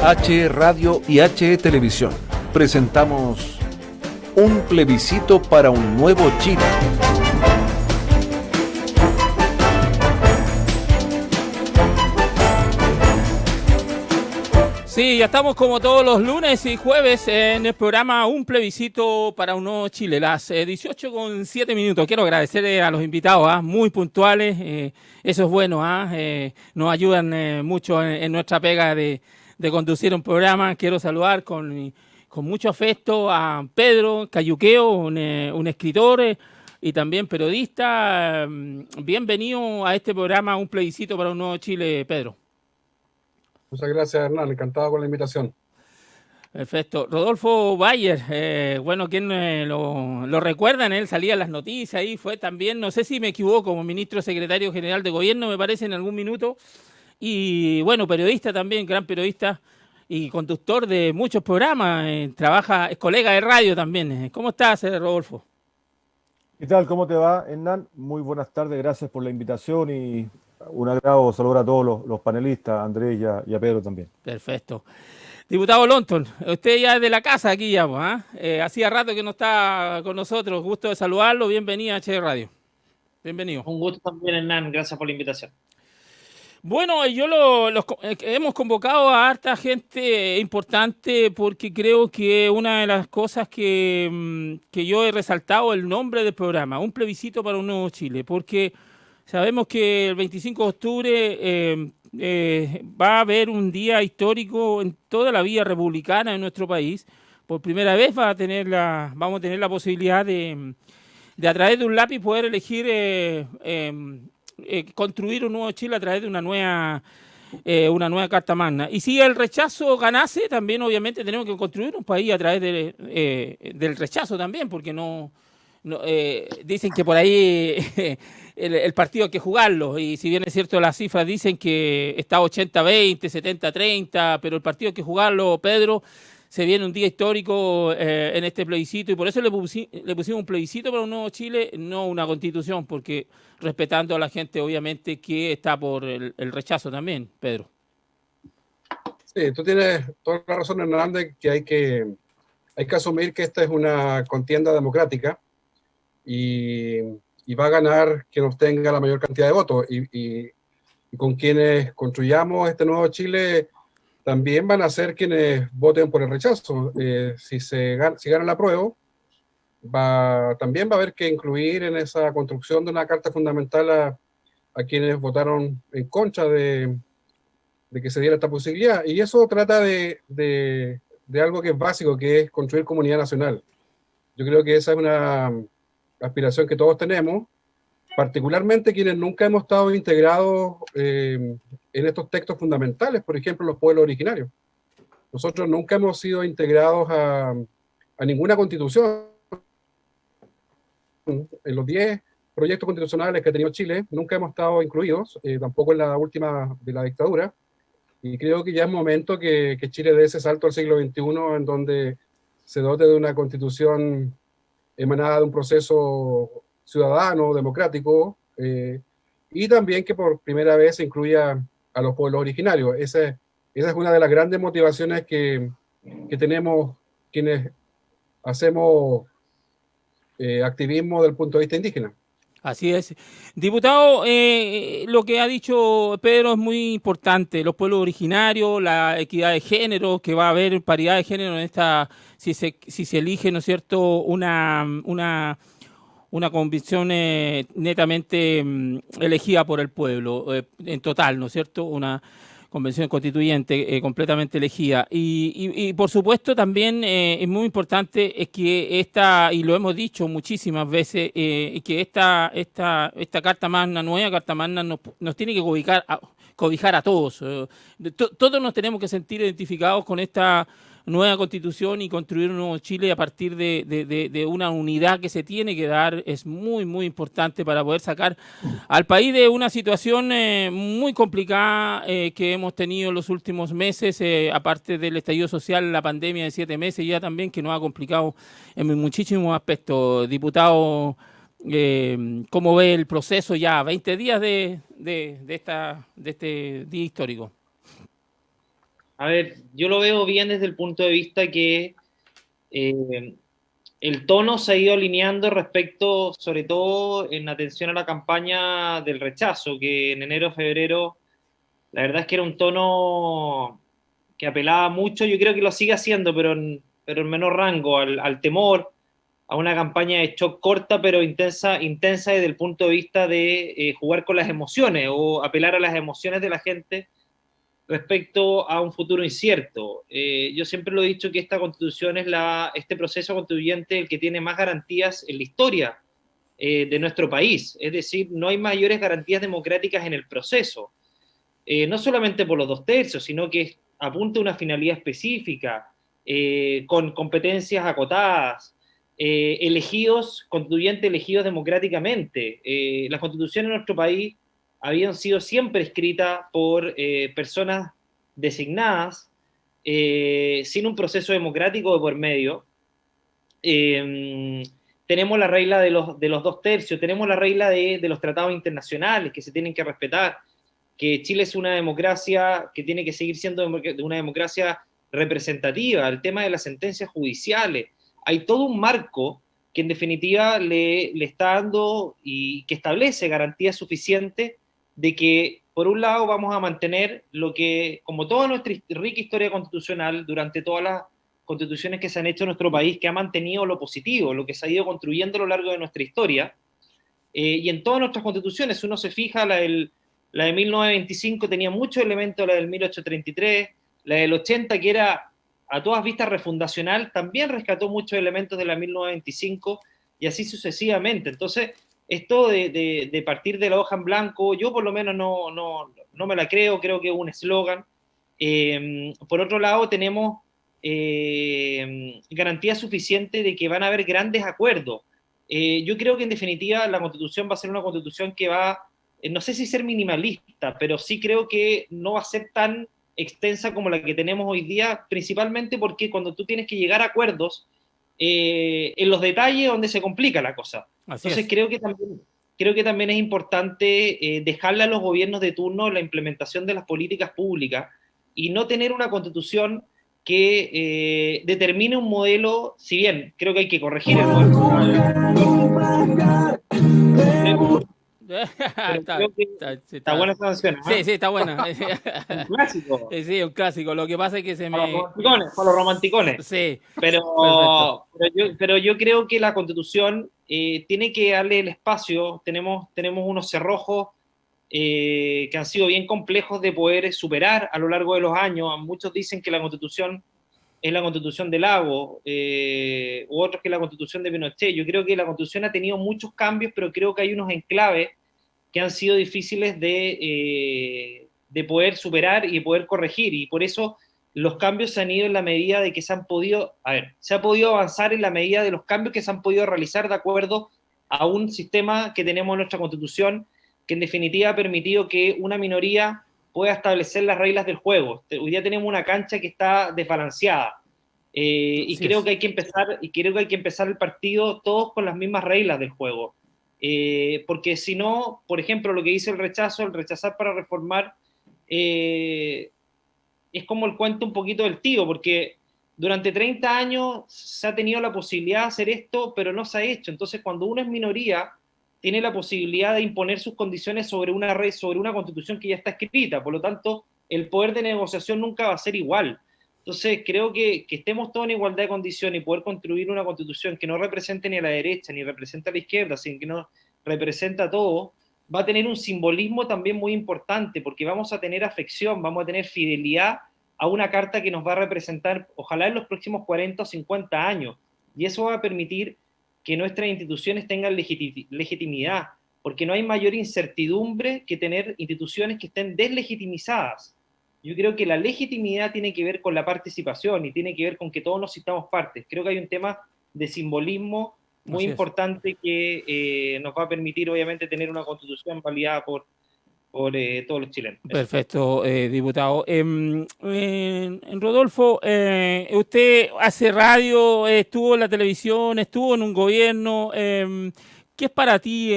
HE Radio y HE Televisión presentamos un plebiscito para un nuevo Chile. Sí, ya estamos como todos los lunes y jueves en el programa Un plebiscito para un nuevo Chile, las 18:07. Quiero agradecer a los invitados, muy puntuales, eso es bueno, nos ayudan mucho en nuestra pega de conducir un programa. Quiero saludar con mucho afecto a Pedro Cayuqueo, un escritor y también periodista. Bienvenido a este programa Un plebiscito para un nuevo Chile, Pedro. Muchas gracias, Hernán. Encantado con la invitación. Perfecto. Rodolfo Bayer, bueno, quien lo recuerdan, él salía en las noticias, ahí fue también, no sé si me equivoco, como ministro secretario general de gobierno, me parece, en algún minuto. Y bueno, periodista también, gran periodista y conductor de muchos programas, trabaja, es colega de radio también. ¿Cómo estás, Rodolfo? ¿Qué tal? ¿Cómo te va, Hernán? Muy buenas tardes, gracias por la invitación y un agrado saludar a todos los panelistas, a Andrés y a Pedro también. Perfecto. Diputado Lonton, usted ya es de la casa aquí ya, hacía rato que no está con nosotros, gusto de saludarlo, bienvenido a HE Radio. Bienvenido. Un gusto también, Hernán, gracias por la invitación. Bueno, hemos convocado a harta gente importante porque creo que una de las cosas que yo he resaltado el nombre del programa, Un plebiscito para un nuevo Chile, porque sabemos que el 25 de octubre va a haber un día histórico en toda la vía republicana en nuestro país. Por primera vez vamos a tener la posibilidad de a través de un lápiz poder elegir construir un nuevo Chile a través de una nueva Carta Magna. Y si el rechazo ganase, también obviamente tenemos que construir un país a través del rechazo también, porque dicen que por ahí el partido hay que jugarlo, y si bien es cierto las cifras dicen que está 80-20, 70-30, pero el partido hay que jugarlo, Pedro. Se viene un día histórico en este plebiscito y por eso le pusimos un plebiscito para un nuevo Chile, no una constitución, porque respetando a la gente obviamente que está por el rechazo también, Pedro. Sí, tú tienes toda la razón, Hernández, que hay que asumir que esta es una contienda democrática y va a ganar quien obtenga la mayor cantidad de votos y con quienes construyamos este nuevo Chile también van a ser quienes voten por el rechazo. Si gana la apruebo, también va a haber que incluir en esa construcción de una carta fundamental a quienes votaron en contra de que se diera esta posibilidad. Y eso trata de algo que es básico, que es construir comunidad nacional. Yo creo que esa es una aspiración que todos tenemos, particularmente quienes nunca hemos estado integrados en estos textos fundamentales, por ejemplo, los pueblos originarios. Nosotros nunca hemos sido integrados a ninguna constitución. En los 10 proyectos constitucionales que ha tenido Chile, nunca hemos estado incluidos, tampoco en la última de la dictadura, y creo que ya es momento que Chile dé ese salto al siglo XXI en donde se dote de una constitución emanada de un proceso ciudadano, democrático, y también que por primera vez se incluya a los pueblos originarios. Esa es una de las grandes motivaciones que tenemos quienes hacemos activismo del punto de vista indígena. Así es. Diputado, lo que ha dicho Pedro es muy importante. Los pueblos originarios, la equidad de género, que va a haber paridad de género en esta, si se elige, ¿no es cierto?, una convicción netamente elegida por el pueblo, en total, ¿no es cierto?, una convención constituyente completamente elegida. Y por supuesto también es muy importante es que y lo hemos dicho muchísimas veces, que esta Carta Magna, nueva Carta Magna, nos tiene que cobijar a todos. Todos nos tenemos que sentir identificados con esta nueva constitución y construir un nuevo Chile a partir de una unidad que se tiene que dar. Es muy, muy importante para poder sacar al país de una situación muy complicada que hemos tenido en los últimos meses, aparte del estallido social, la pandemia de 7 meses ya también, que nos ha complicado en muchísimos aspectos. Diputado, ¿cómo ve el proceso ya? 20 días de este día histórico. A ver, yo lo veo bien desde el punto de vista que eh, el tono se ha ido alineando respecto, sobre todo en atención a la campaña del rechazo, que en enero, febrero, la verdad es que era un tono que apelaba mucho, yo creo que lo sigue haciendo, pero en menor rango, al temor, a una campaña de shock corta pero intensa, intensa desde el punto de vista de jugar con las emociones o apelar a las emociones de la gente respecto a un futuro incierto. Yo siempre lo he dicho que esta constitución es este proceso constituyente el que tiene más garantías en la historia de nuestro país. Es decir, no hay mayores garantías democráticas en el proceso. No solamente por los 2/3, sino que apunta a una finalidad específica, con competencias acotadas, constituyentes elegidos democráticamente. Las constituciones en nuestro país habían sido siempre escritas por personas designadas, sin un proceso democrático de por medio. Tenemos la regla de los 2/3, tenemos la regla de los tratados internacionales que se tienen que respetar, que Chile es una democracia que tiene que seguir siendo una democracia representativa, el tema de las sentencias judiciales. Hay todo un marco que en definitiva le está dando y que establece garantías suficientes de que, por un lado, vamos a mantener lo que, como toda nuestra rica historia constitucional, durante todas las constituciones que se han hecho en nuestro país, que ha mantenido lo positivo, lo que se ha ido construyendo a lo largo de nuestra historia, y en todas nuestras constituciones, uno se fija, la de 1925 tenía muchos elementos, la del 1833, la del 80, que era a todas vistas refundacional, también rescató muchos elementos de la 1925 y así sucesivamente. Entonces, esto de partir de la hoja en blanco, yo por lo menos no me la creo que es un eslogan. Por otro lado, tenemos garantía suficiente de que van a haber grandes acuerdos. Yo creo que en definitiva la Constitución va a ser una Constitución que va, no sé si ser minimalista, pero sí creo que no va a ser tan extensa como la que tenemos hoy día, principalmente porque cuando tú tienes que llegar a acuerdos, en los detalles donde se complica la cosa. Entonces creo que también es importante dejarle a los gobiernos de turno la implementación de las políticas públicas y no tener una constitución que determine un modelo, si bien creo que hay que corregir el modelo. Está buena esa canción, ¿eh? Sí, está buena. Un clásico. Sí, un clásico. Lo que pasa es que se me... Para los romanticones. Sí. Pero yo creo que la Constitución tiene que darle el espacio. Tenemos unos cerrojos que han sido bien complejos de poder superar a lo largo de los años. Muchos dicen que la Constitución es la Constitución de Lago, u otros que es la Constitución de Pinochet. Yo creo que la Constitución ha tenido muchos cambios, pero creo que hay unos enclaves que han sido difíciles de poder superar y de poder corregir, y por eso los cambios se han ido en la medida de que se ha podido avanzar en la medida de los cambios que se han podido realizar de acuerdo a un sistema que tenemos en nuestra Constitución, que en definitiva ha permitido que una minoría pueda establecer las reglas del juego. Hoy día tenemos una cancha que está desbalanceada, y creo que hay que empezar el partido todos con las mismas reglas del juego. Porque si no, por ejemplo, lo que dice el rechazar para reformar, es como el cuento un poquito del tío, porque durante 30 años se ha tenido la posibilidad de hacer esto, pero no se ha hecho. Entonces, cuando uno es minoría, tiene la posibilidad de imponer sus condiciones sobre una constitución que ya está escrita. Por lo tanto, el poder de negociación nunca va a ser igual. Entonces, creo que estemos todos en igualdad de condiciones y poder construir una constitución que no represente ni a la derecha ni represente a la izquierda, sino que no representa a todos, va a tener un simbolismo también muy importante, porque vamos a tener afección, vamos a tener fidelidad a una carta que nos va a representar, ojalá en los próximos 40 o 50 años. Y eso va a permitir que nuestras instituciones tengan legitimidad, porque no hay mayor incertidumbre que tener instituciones que estén deslegitimizadas. Yo creo que la legitimidad tiene que ver con la participación y tiene que ver con que todos nos sintamos partes. Creo que hay un tema de simbolismo muy importante que nos va a permitir, obviamente, tener una constitución validada por todos los chilenos. Perfecto, diputado. Rodolfo, usted hace radio, estuvo en la televisión, estuvo en un gobierno. ¿Qué es para ti?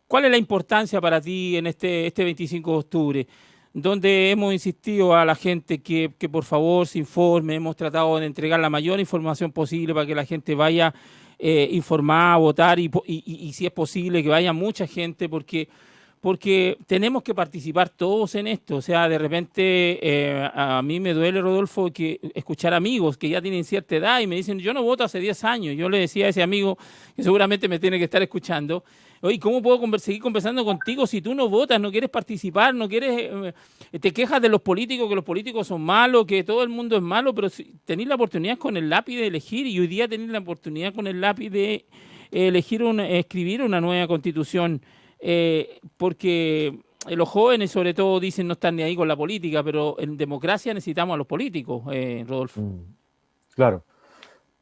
¿Cuál es la importancia para ti en este 25 de octubre? donde hemos insistido a la gente que por favor se informe, hemos tratado de entregar la mayor información posible para que la gente vaya informada a votar y si es posible que vaya mucha gente porque tenemos que participar todos en esto. O sea, de repente a mí me duele, Rodolfo, que escuchar amigos que ya tienen cierta edad y me dicen, yo no voto hace 10 años. Yo le decía a ese amigo que seguramente me tiene que estar escuchando, oye, ¿cómo puedo seguir conversando contigo si tú no votas, no quieres participar, no quieres, te quejas de los políticos, que los políticos son malos, que todo el mundo es malo, pero si tenéis la oportunidad con el lápiz de elegir y hoy día tenéis la oportunidad con el lápiz de elegir escribir una nueva constitución, porque los jóvenes sobre todo dicen no están ni ahí con la política, pero en democracia necesitamos a los políticos, Rodolfo. Claro.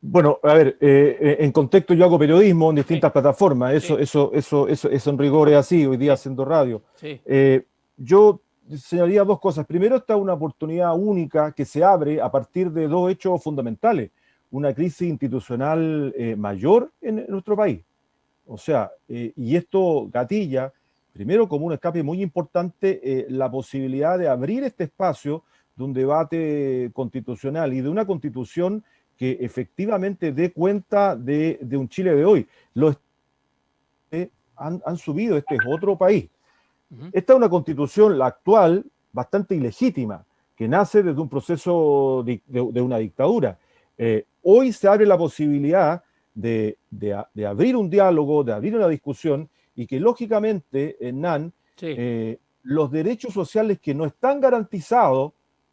Bueno, a ver, en contexto yo hago periodismo en distintas plataformas, eso en rigor es así, hoy día haciendo radio. Sí. Yo señalaría dos cosas. Primero, está una oportunidad única que se abre a partir de dos hechos fundamentales. Una crisis institucional mayor en nuestro país. O sea, y esto gatilla, primero como un escape muy importante, la posibilidad de abrir este espacio de un debate constitucional y de una constitución que efectivamente dé cuenta de un Chile de hoy. Los han subido, este es otro país. Esta es una constitución, la actual, bastante ilegítima, que nace desde un proceso de una dictadura. Hoy se abre la posibilidad de abrir un diálogo, de abrir una discusión, y que lógicamente, Hernán, los derechos sociales que no están garantizados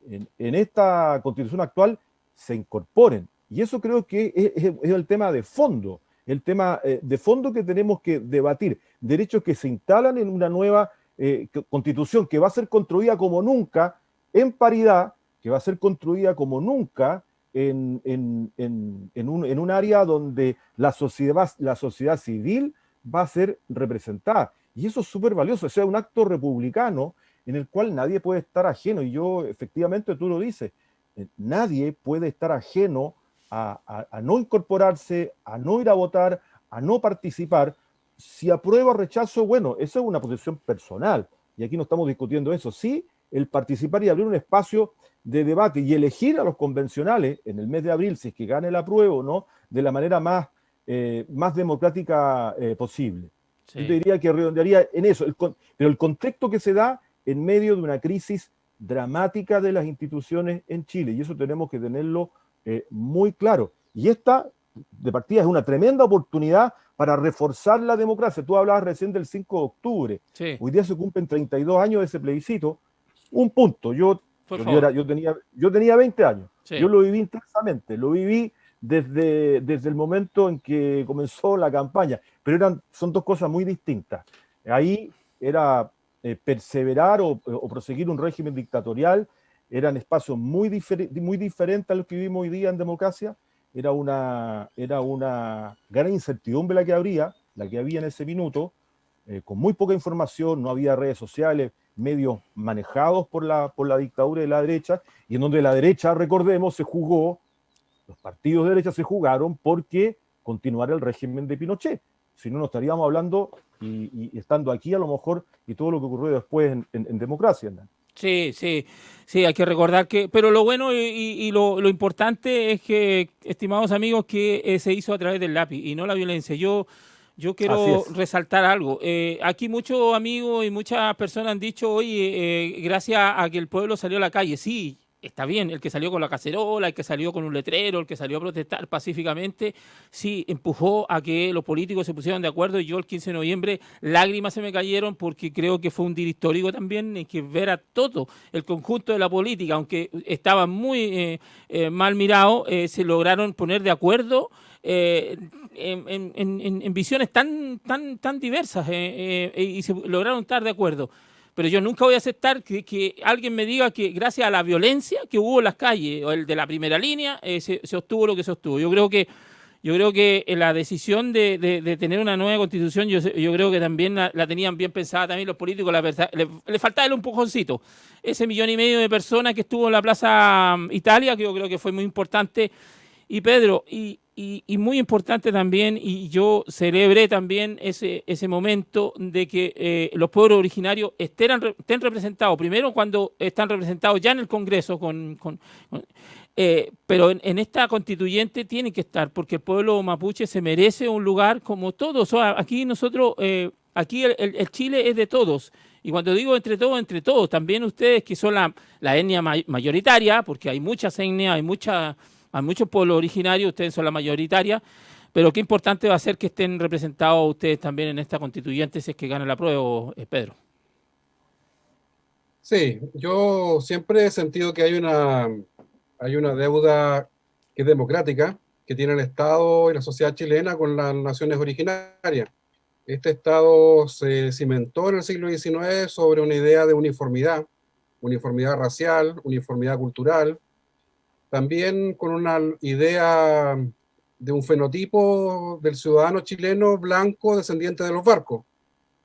en esta constitución actual se incorporen. Y eso creo que es el tema de fondo, el tema de fondo que tenemos que debatir. Derechos que se instalan en una nueva constitución que va a ser construida como nunca en paridad, que va a ser construida como nunca en un área donde la sociedad civil va a ser representada. Y eso es súper valioso, o sea, un acto republicano en el cual nadie puede estar ajeno. Y yo, efectivamente, tú lo dices, nadie puede estar ajeno a no incorporarse, a no ir a votar, a no participar. Si aprueba o rechazo, bueno, eso es una posición personal, y aquí no estamos discutiendo eso. Sí, el participar y abrir un espacio de debate y elegir a los convencionales en el mes de abril, si es que gane el apruebo o no, de la manera más democrática posible. Sí. Yo te diría que redondearía en eso, pero el contexto que se da en medio de una crisis dramática de las instituciones en Chile, y eso tenemos que tenerlo muy claro. Y esta, de partida, es una tremenda oportunidad para reforzar la democracia. Tú hablabas recién del 5 de octubre. Sí. Hoy día se cumplen 32 años de ese plebiscito. Un punto. Yo tenía 20 años. Sí. Yo lo viví intensamente. Lo viví desde el momento en que comenzó la campaña. Pero son dos cosas muy distintas. Ahí era perseverar o proseguir un régimen dictatorial. Eran espacios muy diferentes a los que vivimos hoy día en democracia. Era una gran incertidumbre la que había en ese minuto, con muy poca información, no había redes sociales, medios manejados por la dictadura de la derecha, y en donde la derecha, recordemos, los partidos de derecha se jugaron porque continuara el régimen de Pinochet. Si no, no estaríamos hablando y estando aquí a lo mejor, y todo lo que ocurrió después en democracia, ¿no? Sí, hay que recordar que, pero lo bueno y lo importante es que, estimados amigos, que se hizo a través del lápiz y no la violencia. Yo quiero resaltar algo. Aquí muchos amigos y muchas personas han dicho, oye, gracias a que el pueblo salió a la calle. Sí, está bien, el que salió con la cacerola, el que salió con un letrero, el que salió a protestar pacíficamente, sí, empujó a que los políticos se pusieran de acuerdo, y yo el 15 de noviembre lágrimas se me cayeron porque creo que fue un día histórico también, en que ver a todo el conjunto de la política, aunque estaban muy mal mirados, se lograron poner de acuerdo en visiones tan diversas y se lograron estar de acuerdo. Pero yo nunca voy a aceptar que alguien me diga que gracias a la violencia que hubo en las calles, o el de la primera línea, se obtuvo lo que se obtuvo. Yo creo que la decisión de tener una nueva constitución, yo creo que también la tenían bien pensada también los políticos. Le faltaba un empujoncito. Ese 1,5 millones de personas que estuvo en la Plaza Italia, que yo creo que fue muy importante. Y Pedro, y y muy importante también, y yo celebré también ese momento de que los pueblos originarios estén representados, primero cuando están representados ya en el Congreso, pero en esta constituyente tienen que estar, porque el pueblo mapuche se merece un lugar como todos. O sea, aquí nosotros, aquí el Chile es de todos. Y cuando digo entre todos, también ustedes que son la etnia mayoritaria, porque hay muchas etnias, hay muchos pueblos originarios, ustedes son la mayoritaria, pero qué importante va a ser que estén representados ustedes también en esta constituyente si es que gana la prueba, Pedro. Sí, yo siempre he sentido que hay una deuda que es democrática, que tiene el Estado y la sociedad chilena con las naciones originarias. Este Estado se cimentó en el siglo XIX sobre una idea de uniformidad racial, uniformidad cultural, también con una idea de un fenotipo del ciudadano chileno blanco descendiente de los barcos.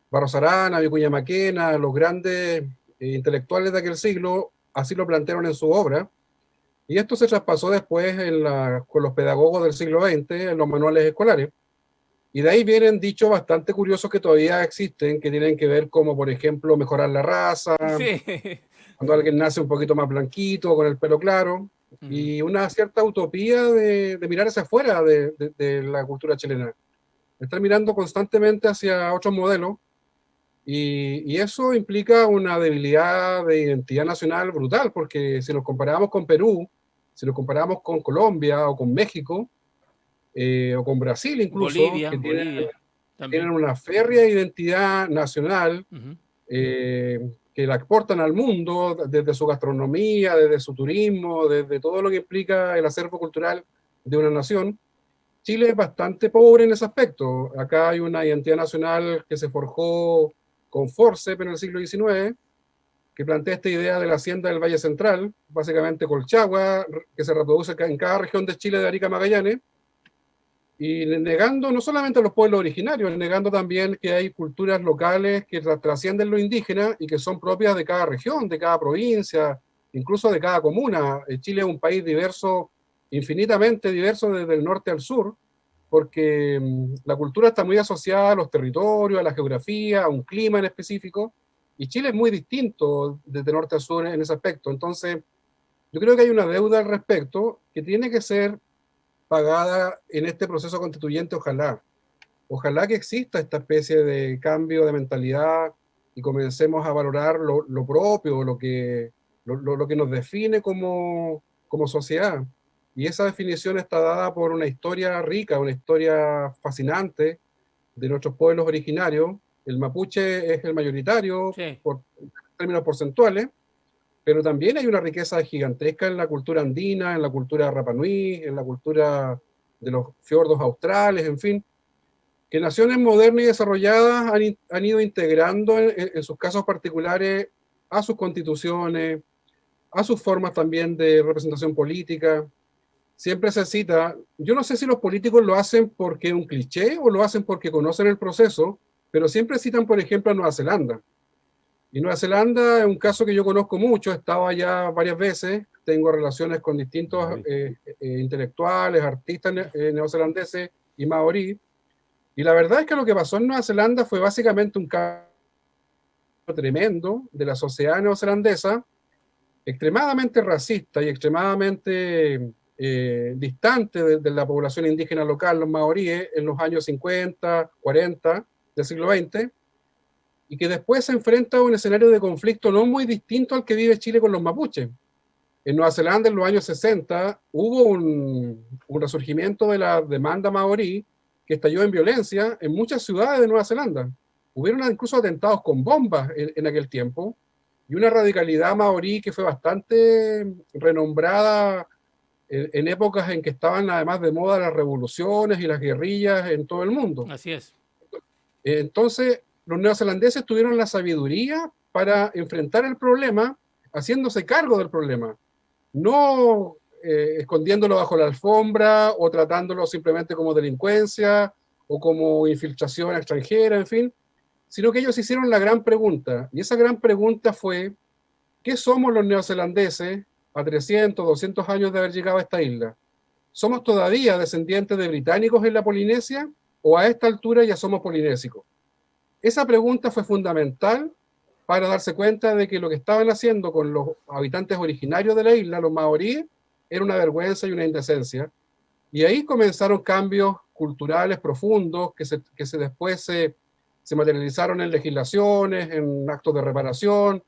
Barros Arana, Vicuña Maquena, los grandes intelectuales de aquel siglo así lo plantearon en su obra, y esto se traspasó después con los pedagogos del siglo XX en los manuales escolares. Y de ahí vienen dichos bastante curiosos que todavía existen, que tienen que ver como, por ejemplo, mejorar la raza, Sí. cuando alguien nace un poquito más blanquito, con el pelo claro, y una cierta utopía de mirar hacia afuera de la cultura chilena. Estar mirando constantemente hacia otros modelos, y eso implica una debilidad de identidad nacional brutal, porque si nos comparamos con Perú, si nos comparamos con Colombia o con México, o con Brasil incluso, Bolivia que también. tienen una férrea identidad nacional, que la exportan al mundo desde su gastronomía, desde su turismo, desde todo lo que implica el acervo cultural de una nación. Chile es bastante pobre en ese aspecto. Acá hay una identidad nacional que se forjó con forceps en el siglo XIX, que plantea esta idea de la hacienda del Valle Central, básicamente Colchagua, que se reproduce en cada región de Chile de Arica a Magallanes, y negando no solamente a los pueblos originarios, negando también que hay culturas locales que trascienden lo indígena y que son propias de cada región, de cada provincia, incluso de cada comuna. Chile es un país diverso, infinitamente diverso desde el norte al sur, porque la cultura está muy asociada a los territorios, a la geografía, a un clima en específico, y Chile es muy distinto desde norte a sur en ese aspecto. Entonces, yo creo que hay una deuda al respecto que tiene que ser pagada en este proceso constituyente, ojalá que exista esta especie de cambio de mentalidad y comencemos a valorar lo propio, lo que nos define como sociedad. Y esa definición está dada por una historia rica, una historia fascinante de nuestros pueblos originarios. El mapuche es el mayoritario, Sí. por términos porcentuales, pero también hay una riqueza gigantesca en la cultura andina, en la cultura Rapa Nui, en la cultura de los fiordos australes, en fin, que naciones modernas y desarrolladas han ido integrando en sus casos particulares a sus constituciones, a sus formas también de representación política. Siempre se cita, yo no sé si los políticos lo hacen porque es un cliché o lo hacen porque conocen el proceso, pero siempre citan, por ejemplo, a Nueva Zelanda. Y Nueva Zelanda es un caso que yo conozco mucho, he estado allá varias veces, tengo relaciones con distintos intelectuales, artistas neozelandeses y maorí, y la verdad es que lo que pasó en Nueva Zelanda fue básicamente un cambio tremendo de la sociedad neozelandesa, extremadamente racista y extremadamente distante de la población indígena local, los maoríes, en los años 50, 40 del siglo XX, y que después se enfrenta a un escenario de conflicto no muy distinto al que vive Chile con los mapuches. En Nueva Zelanda, en los años 60, hubo un resurgimiento de la demanda maorí que estalló en violencia en muchas ciudades de Nueva Zelanda. Hubieron incluso atentados con bombas en aquel tiempo, y una radicalidad maorí que fue bastante renombrada en épocas en que estaban además de moda las revoluciones y las guerrillas en todo el mundo. Así es. Entonces, los neozelandeses tuvieron la sabiduría para enfrentar el problema haciéndose cargo del problema, no escondiéndolo bajo la alfombra o tratándolo simplemente como delincuencia o como infiltración extranjera, en fin, sino que ellos hicieron la gran pregunta, y esa gran pregunta fue, ¿qué somos los neozelandeses a 300, 200 años de haber llegado a esta isla? ¿somos todavía descendientes de británicos en la Polinesia o a esta altura ya somos polinésicos? Esa pregunta fue fundamental para darse cuenta de que lo que estaban haciendo con los habitantes originarios de la isla, los maoríes, era una vergüenza y una indecencia. Y ahí comenzaron cambios culturales profundos que después se materializaron en legislaciones, en actos de reparación,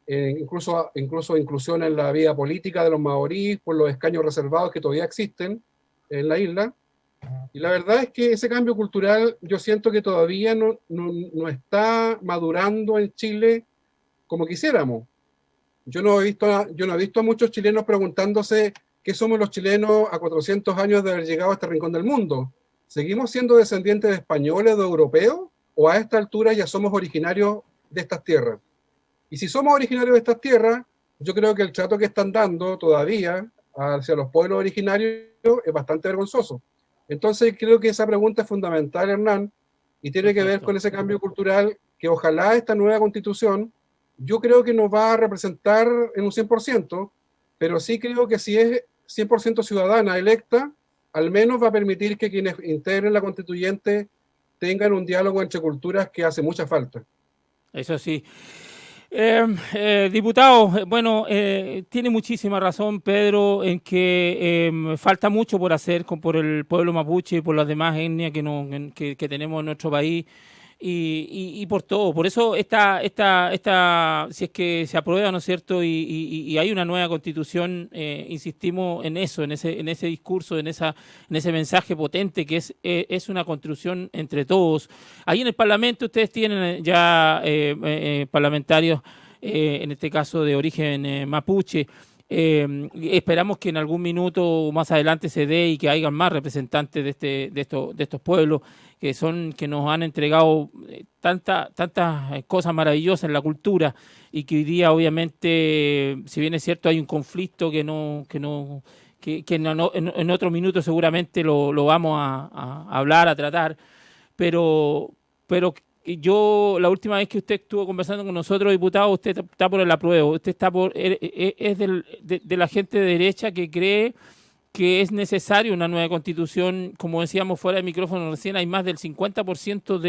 incluso inclusión en la vida política de los maoríes por los escaños reservados que todavía existen en la isla. Y la verdad es que ese cambio cultural yo siento que todavía no está madurando en Chile como quisiéramos. Yo no he visto a muchos chilenos preguntándose qué somos los chilenos a 400 años de haber llegado a este rincón del mundo. ¿Seguimos siendo descendientes de españoles o de europeos? ¿O a esta altura ya somos originarios de estas tierras? Y si somos originarios de estas tierras, yo creo que el trato que están dando todavía hacia los pueblos originarios es bastante vergonzoso. Entonces creo que esa pregunta es fundamental, Hernán, y tiene que ver con ese cambio cultural que ojalá esta nueva constitución, yo creo que nos va a representar en un 100%, pero sí creo que si es 100% ciudadana electa, al menos va a permitir que quienes integren la constituyente tengan un diálogo entre culturas que hace mucha falta. Eso sí. Diputado, bueno, tiene muchísima razón Pedro en que falta mucho por hacer por el pueblo mapuche y por las demás etnias que tenemos en nuestro país y por todo. Por eso si es que se aprueba, ¿no es cierto? Y hay una nueva constitución, insistimos en eso, en ese discurso, en ese mensaje potente que es una construcción entre todos. Ahí en el Parlamento ustedes tienen ya parlamentarios, en este caso de origen mapuche. Esperamos que en algún minuto más adelante se dé y que haya más representantes de estos pueblos que nos han entregado tantas cosas maravillosas en la cultura y que hoy día obviamente, si bien es cierto hay un conflicto que en otro minuto seguramente lo vamos a hablar, a tratar, pero yo, la última vez que usted estuvo conversando con nosotros, diputado, usted está por el apruebo, usted es de la gente de derecha que cree que es necesaria una nueva constitución. Como decíamos fuera de micrófono recién, hay más del 50%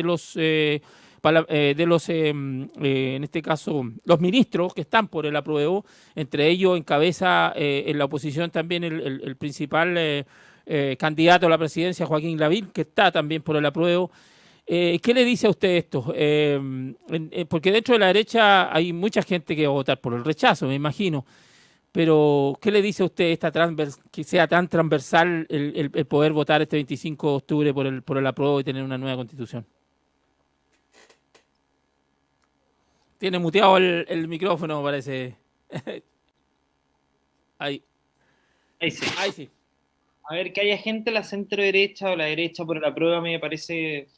en este caso, los ministros que están por el apruebo, entre ellos encabeza en la oposición también el principal candidato a la presidencia, Joaquín Lavín, que está también por el apruebo. ¿Qué le dice a usted esto? Porque dentro de la derecha hay mucha gente que va a votar por el rechazo, me imagino. Pero, ¿qué le dice a usted que sea tan transversal el poder votar este 25 de octubre por el apruebo y tener una nueva constitución? Tiene muteado el micrófono, parece. Ahí. Ahí sí. Ahí sí. A ver, que haya gente a la centro derecha o la derecha por el apruebo me parece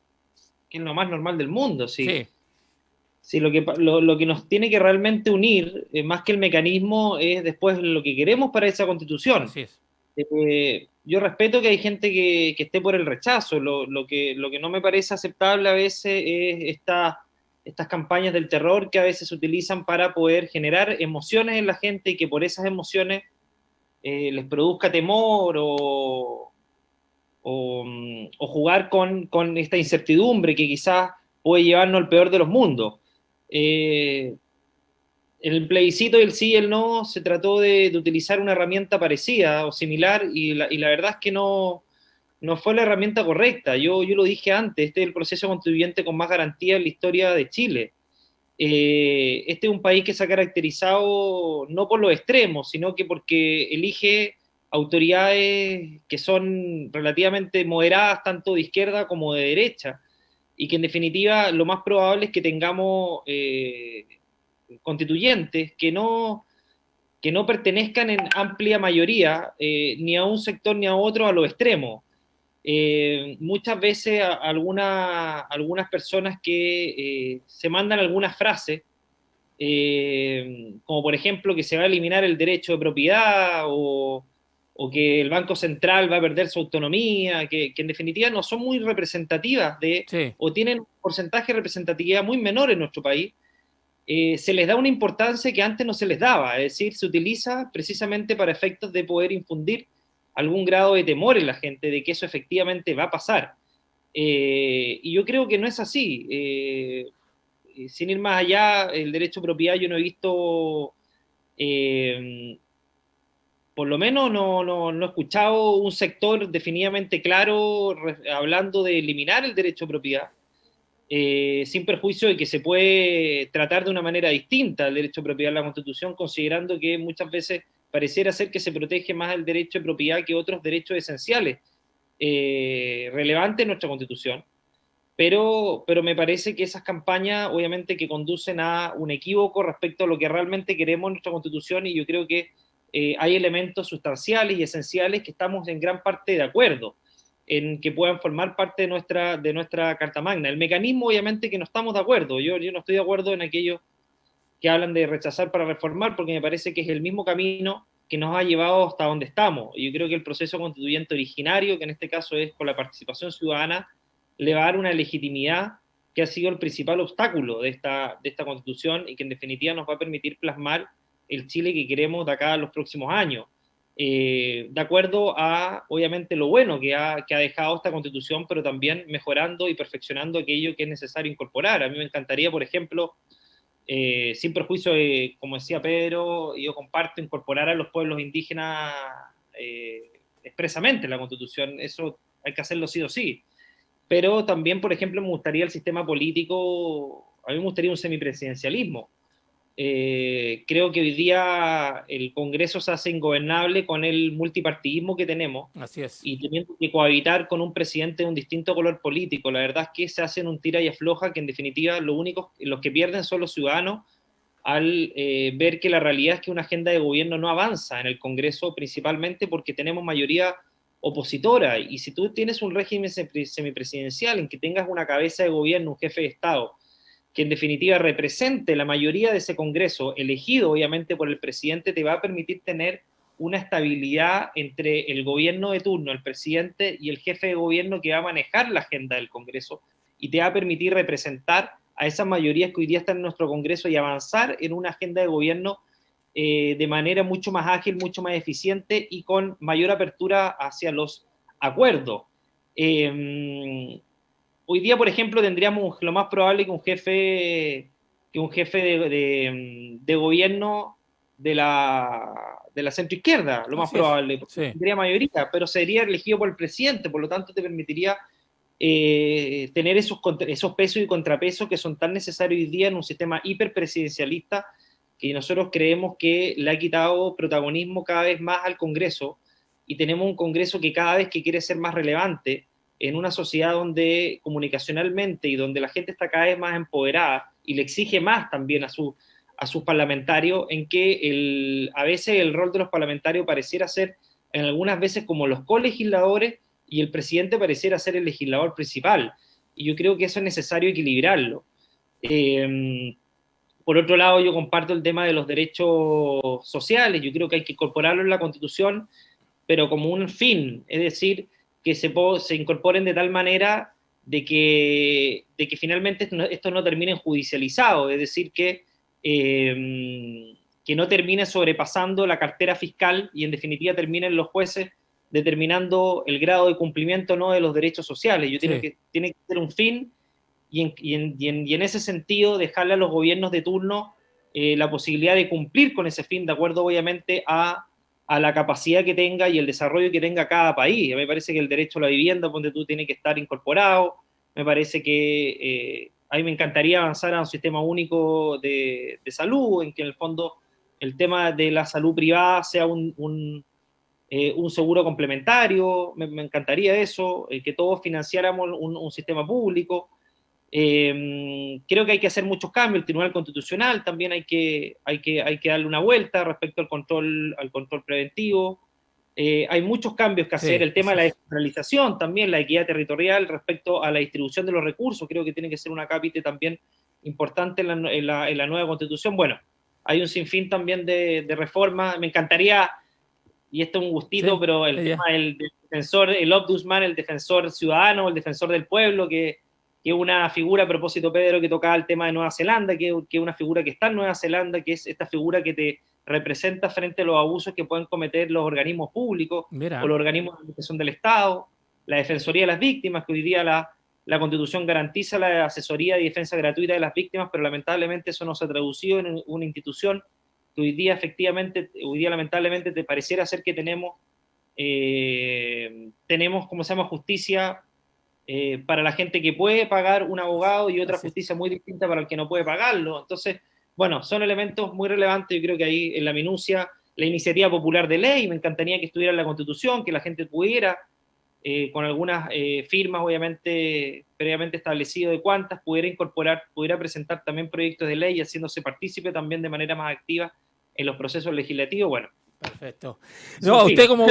que es lo más normal del mundo, ¿sí? Sí. Sí, lo que nos tiene que realmente unir, más que el mecanismo, es después lo que queremos para esa constitución. Así es. Yo respeto que hay gente que esté por el rechazo. Lo que no me parece aceptable a veces es estas campañas del terror que a veces se utilizan para poder generar emociones en la gente y que por esas emociones les produzca temor o jugar con esta incertidumbre que quizás puede llevarnos al peor de los mundos. El plebiscito y el sí y el no se trató de utilizar una herramienta parecida o similar y la verdad es que no fue la herramienta correcta. Yo lo dije antes, este es el proceso constituyente con más garantía en la historia de Chile. Este es un país que se ha caracterizado no por los extremos, sino que porque elige autoridades que son relativamente moderadas, tanto de izquierda como de derecha, y que en definitiva lo más probable es que tengamos constituyentes que no pertenezcan en amplia mayoría ni a un sector ni a otro a los extremos. Muchas veces algunas personas que se mandan algunas frases, como por ejemplo que se va a eliminar el derecho de propiedad o que el Banco Central va a perder su autonomía, que en definitiva no son muy representativas Sí. o tienen un porcentaje de representatividad muy menor en nuestro país, se les da una importancia que antes no se les daba, es decir, se utiliza precisamente para efectos de poder infundir algún grado de temor en la gente de que eso efectivamente va a pasar. Y yo creo que no es así. Sin ir más allá, el derecho a propiedad yo no he visto, por lo menos no he escuchado un sector definitivamente claro hablando de eliminar el derecho a propiedad, sin perjuicio de que se puede tratar de una manera distinta el derecho a propiedad en la Constitución, considerando que muchas veces pareciera ser que se protege más el derecho de propiedad que otros derechos esenciales relevantes en nuestra Constitución. Pero me parece que esas campañas obviamente que conducen a un equívoco respecto a lo que realmente queremos en nuestra Constitución, y yo creo que hay elementos sustanciales y esenciales que estamos en gran parte de acuerdo en que puedan formar parte de nuestra Carta Magna. El mecanismo obviamente que no estamos de acuerdo, yo no estoy de acuerdo en aquellos que hablan de rechazar para reformar, porque me parece que es el mismo camino que nos ha llevado hasta donde estamos. Yo creo que el proceso constituyente originario, que en este caso es con la participación ciudadana, le va a dar una legitimidad que ha sido el principal obstáculo de esta Constitución y que en definitiva nos va a permitir plasmar el Chile que queremos de acá a los próximos años. De acuerdo a, obviamente, lo bueno que ha dejado esta Constitución, pero también mejorando y perfeccionando aquello que es necesario incorporar. A mí me encantaría, por ejemplo, sin perjuicio de, como decía Pedro, yo comparto, incorporar a los pueblos indígenas expresamente en la Constitución. Eso hay que hacerlo sí o sí. Pero también, por ejemplo, me gustaría el sistema político, a mí me gustaría un semipresidencialismo. Creo que hoy día el Congreso se hace ingobernable con el multipartidismo que tenemos. Así es. Y teniendo que cohabitar con un presidente de un distinto color político. La verdad es que se hacen un tira y afloja que en definitiva los que pierden son los ciudadanos al ver que la realidad es que una agenda de gobierno no avanza en el Congreso, principalmente porque tenemos mayoría opositora, y si tú tienes un régimen semipresidencial en que tengas una cabeza de gobierno, un jefe de Estado, que en definitiva represente la mayoría de ese Congreso, elegido obviamente por el presidente, te va a permitir tener una estabilidad entre el gobierno de turno, el presidente y el jefe de gobierno que va a manejar la agenda del Congreso, y te va a permitir representar a esas mayorías que hoy día están en nuestro Congreso y avanzar en una agenda de gobierno de manera mucho más ágil, mucho más eficiente y con mayor apertura hacia los acuerdos. Hoy día, por ejemplo, tendríamos lo más probable que un jefe de gobierno de la centroizquierda, lo más probable, porque sí, tendría mayoría, pero sería elegido por el presidente, por lo tanto te permitiría tener esos pesos y contrapesos que son tan necesarios hoy día en un sistema hiperpresidencialista que nosotros creemos que le ha quitado protagonismo cada vez más al Congreso, y tenemos un Congreso que cada vez que quiere ser más relevante en una sociedad donde comunicacionalmente y donde la gente está cada vez más empoderada y le exige más también a sus parlamentarios, en que a veces el rol de los parlamentarios pareciera ser en algunas veces como los colegisladores y el presidente pareciera ser el legislador principal, y yo creo que eso es necesario equilibrarlo. Por otro lado, yo comparto el tema de los derechos sociales. Yo creo que hay que incorporarlo en la Constitución, pero como un fin, es decir, que se incorporen de tal manera de que finalmente esto no termine judicializado, es decir, que no termine sobrepasando la cartera fiscal y en definitiva terminen los jueces determinando el grado de cumplimiento o no de los derechos sociales. Tiene que ser un fin, y en ese sentido dejarle a los gobiernos de turno la posibilidad de cumplir con ese fin, de acuerdo obviamente a la capacidad que tenga y el desarrollo que tenga cada país. A mí me parece que el derecho a la vivienda, donde tú tienes que estar incorporado, me parece que a mí me encantaría avanzar a un sistema único de salud, en que en el fondo el tema de la salud privada sea un seguro complementario. Me encantaría eso, que todos financiáramos un sistema público. Creo que hay que hacer muchos cambios. El Tribunal Constitucional también hay que darle una vuelta respecto al control preventivo. Hay muchos cambios que hacer. El tema de la descentralización también, la equidad territorial respecto a la distribución de los recursos, creo que tiene que ser una cápite también importante en la nueva Constitución. Bueno, hay un sinfín también de reformas. Me encantaría, y esto es un gustito, pero el tema del defensor, el ombudsman, el defensor ciudadano, el defensor del pueblo, que es una figura, a propósito, Pedro, que tocaba el tema de Nueva Zelanda, que es una figura que está en Nueva Zelanda, que es esta figura que representa frente a los abusos que pueden cometer los organismos públicos Mira. o los organismos de administración del Estado, la Defensoría de las Víctimas, que hoy día la Constitución garantiza la asesoría y defensa gratuita de las víctimas, pero lamentablemente eso no se ha traducido en una institución que hoy día lamentablemente te pareciera ser que tenemos, ¿cómo se llama?, justicia para la gente que puede pagar un abogado y otra justicia muy distinta para el que no puede pagarlo. Entonces, bueno, son elementos muy relevantes. Yo creo que ahí en la minucia, la iniciativa popular de ley, me encantaría que estuviera en la Constitución, que la gente pudiera, con algunas firmas, obviamente, previamente establecido de cuántas, pudiera presentar también proyectos de ley, haciéndose partícipe también de manera más activa en los procesos legislativos. Bueno. Perfecto. No, usted como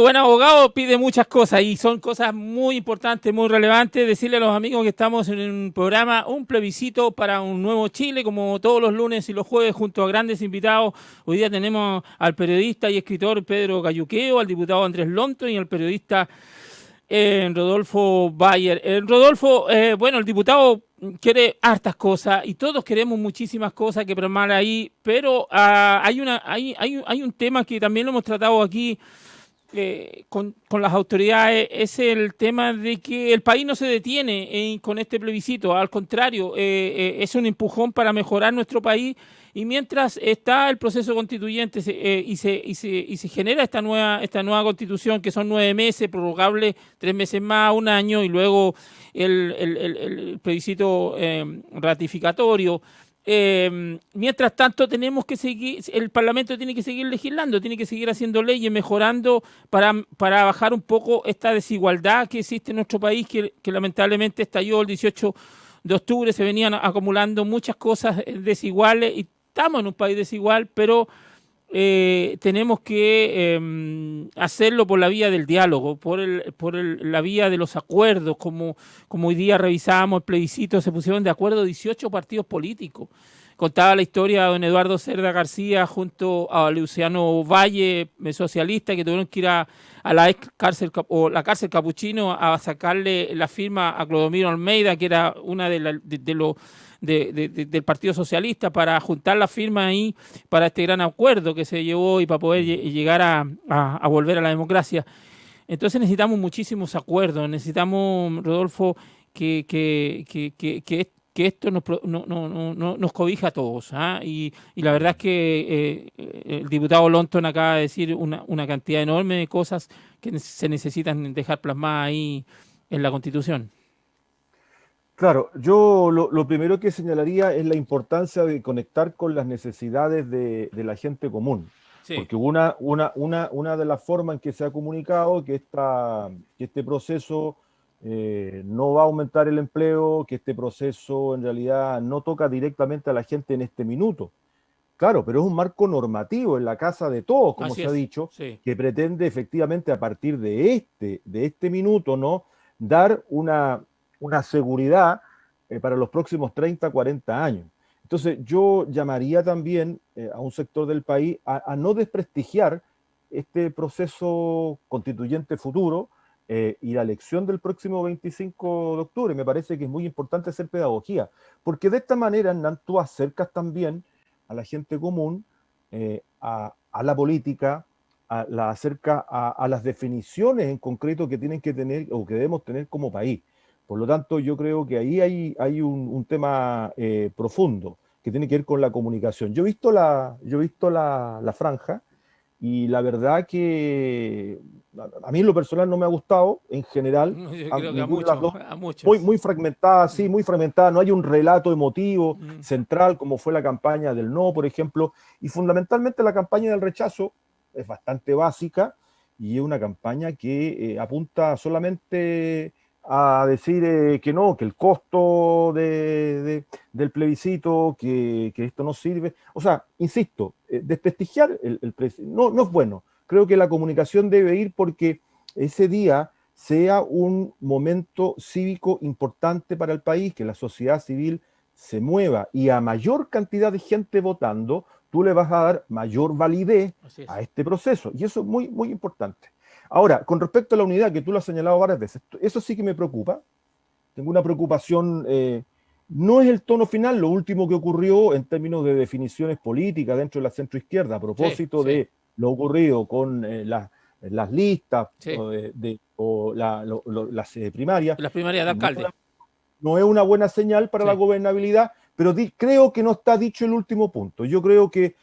buen abogado pide muchas cosas y son cosas muy importantes, muy relevantes. Decirle a los amigos que estamos en un programa, un plebiscito para un nuevo Chile, como todos los lunes y los jueves, junto a grandes invitados. Hoy día tenemos al periodista y escritor Pedro Cayuqueo, al diputado Andrés Lonton y al periodista Rodolfo Bayer. Rodolfo, bueno, el diputado quiere hartas cosas y todos queremos muchísimas cosas que plasmar ahí, pero hay un tema que también lo hemos tratado aquí con las autoridades, es el tema de que el país no se detiene con este plebiscito, al contrario, es un empujón para mejorar nuestro país. Y mientras está el proceso constituyente y se genera esta nueva constitución, que son 9 meses, prorrogable 3 meses más, 1 año, y luego el plebiscito ratificatorio, mientras tanto tenemos que seguir, el Parlamento tiene que seguir legislando, tiene que seguir haciendo leyes, mejorando para bajar un poco esta desigualdad que existe en nuestro país, que lamentablemente estalló el 18 de octubre, se venían acumulando muchas cosas desiguales y estamos en un país desigual, pero tenemos que hacerlo por la vía del diálogo, por la vía de los acuerdos, como hoy día revisábamos el plebiscito, se pusieron de acuerdo 18 partidos políticos. Contaba la historia de don Eduardo Cerda García junto a Luciano Valle, socialista, que tuvieron que ir a la cárcel o la cárcel Capuchino a sacarle la firma a Clodomiro Almeida, que era una del Partido Socialista, para juntar la firma ahí para este gran acuerdo que se llevó y para poder llegar a volver a la democracia. Entonces necesitamos muchísimos acuerdos, necesitamos, Rodolfo, que esto nos cobija a todos, ¿ah? Y la verdad es que el diputado Lonton acaba de decir una cantidad enorme de cosas que se necesitan dejar plasmadas ahí en la Constitución. Claro, yo lo primero que señalaría es la importancia de conectar con las necesidades de la gente común. Sí. Porque una de las formas en que se ha comunicado que este proceso no va a aumentar el empleo, que este proceso en realidad no toca directamente a la gente en este minuto. Claro, pero es un marco normativo en la casa de todos, como se ha dicho, sí, que pretende efectivamente a partir de este minuto, ¿no?, dar una seguridad para los próximos 30, 40 años. Entonces yo llamaría también a un sector del país a no desprestigiar este proceso constituyente futuro y la elección del próximo 25 de octubre. Me parece que es muy importante hacer pedagogía, porque de esta manera, Hernán, tú acercas también a la gente común a la política, la acerca a las definiciones en concreto que tienen que tener o que debemos tener como país. Por lo tanto, yo creo que ahí hay un tema profundo que tiene que ver con la comunicación. Yo he visto la franja y la verdad que a mí en lo personal no me ha gustado en general. Yo creo que a muchos. Muy fragmentada, sí, muy fragmentada. No hay un relato emotivo central como fue la campaña del no, por ejemplo. Y fundamentalmente la campaña del rechazo es bastante básica y es una campaña que apunta solamente a decir que no, que el costo del plebiscito, que esto no sirve. O sea, insisto, desprestigiar el plebiscito no es bueno. Creo que la comunicación debe ir porque ese día sea un momento cívico importante para el país, que la sociedad civil se mueva y a mayor cantidad de gente votando, tú le vas a dar mayor validez a este proceso. Y eso es muy, muy importante. Ahora, con respecto a la unidad, que tú lo has señalado varias veces, eso sí que me preocupa. Tengo una preocupación No es el tono final lo último que ocurrió en términos de definiciones políticas dentro de la centroizquierda, a propósito de lo ocurrido con las listas las primarias. Las primarias de alcalde. No es una buena señal para la gobernabilidad, pero creo que no está dicho el último punto. Yo creo que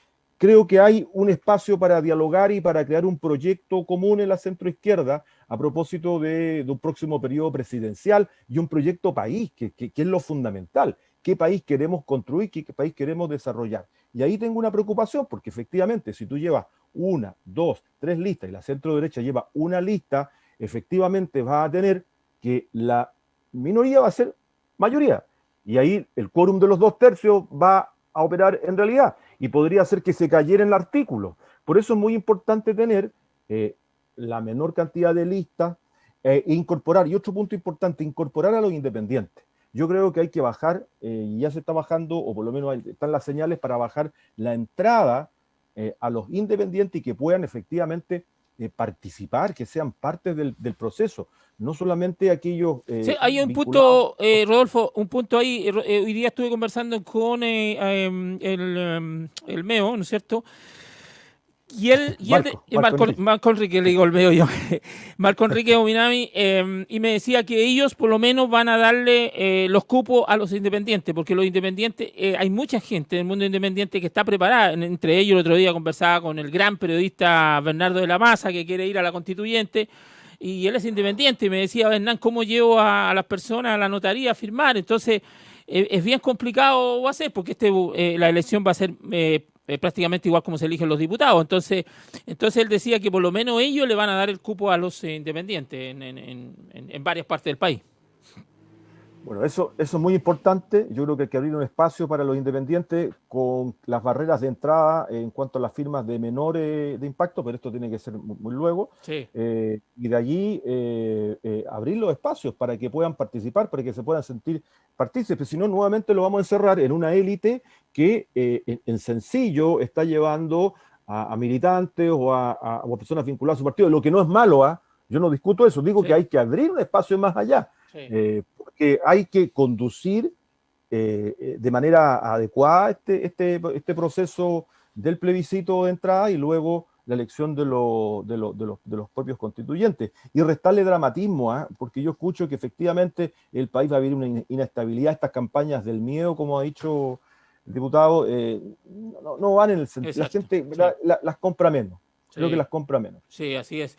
hay un espacio para dialogar y para crear un proyecto común en la centroizquierda a propósito de un próximo periodo presidencial y un proyecto país, que es lo fundamental. ¿Qué país queremos construir? ¿Qué país queremos desarrollar? Y ahí tengo una preocupación, porque efectivamente, si tú llevas 1, 2, 3 listas y la centro derecha lleva una lista, efectivamente vas a tener que la minoría va a ser mayoría. Y ahí el quórum de los 2/3 va a operar en realidad. Y podría ser que se cayera en el artículo. Por eso es muy importante tener la menor cantidad de listas e incorporar, y otro punto importante, incorporar a los independientes. Yo creo que hay que bajar, y ya se está bajando, o por lo menos están las señales para bajar la entrada a los independientes y que puedan efectivamente participar, que sean parte del proceso, no solamente aquellos... sí, hay un punto, Rodolfo, un punto ahí. Hoy día estuve conversando con el MEO, ¿no es cierto? Y Marco Enrique, le digo el MEO yo, Marco Enrique Ominami, y me decía que ellos por lo menos van a darle los cupos a los independientes, porque los independientes, hay mucha gente en el mundo independiente que está preparada. Entre ellos, el otro día conversaba con el gran periodista Bernardo de la Maza, que quiere ir a la Constituyente, y él es independiente, y me decía, Hernán, ¿cómo llevo a las personas a la notaría a firmar? Entonces, es bien complicado hacer, porque la elección va a ser prácticamente igual como se eligen los diputados. Entonces él decía que por lo menos ellos le van a dar el cupo a los independientes en varias partes del país. Bueno, eso es muy importante. Yo creo que hay que abrir un espacio para los independientes con las barreras de entrada en cuanto a las firmas de menor de impacto, pero esto tiene que ser muy luego. Sí. Y de allí abrir los espacios para que puedan participar, para que se puedan sentir partícipes. Si no, nuevamente lo vamos a encerrar en una élite que en sencillo está llevando a militantes o a personas vinculadas a su partido, lo que no es malo, yo no discuto eso, digo que hay que abrir un espacio más allá. Porque hay que conducir de manera adecuada este proceso del plebiscito de entrada y luego la elección de los propios constituyentes y restarle dramatismo, porque yo escucho que efectivamente el país va a vivir una inestabilidad. Estas campañas del miedo, como ha dicho el diputado, no van en el sentido. La gente las compra menos. Creo que las compra menos. Sí, así es.